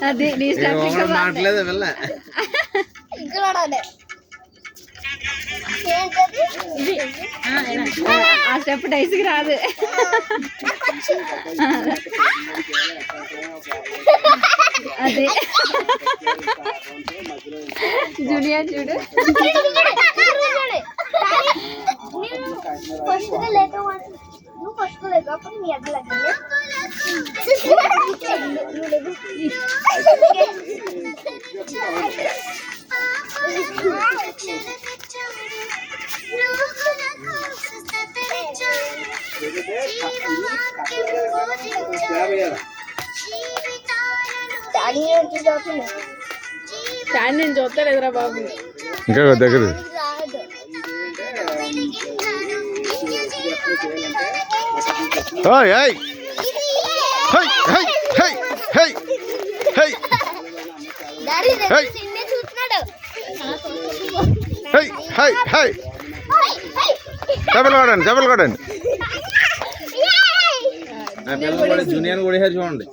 అది నీ స్టెప్ ఇంకా మాట్లేదు వెళ్ళ ఆ స్టెప్ డైస్కి రాదు. అదే జూలియా చూడు. ఫ్యాన్ నేను చూస్తలేదురా బాబు. ఇంకా దగ్గర చేపలు కొట్టండి, చేపలు కొట్టండి. జూనియర్ కూడా చూడండి.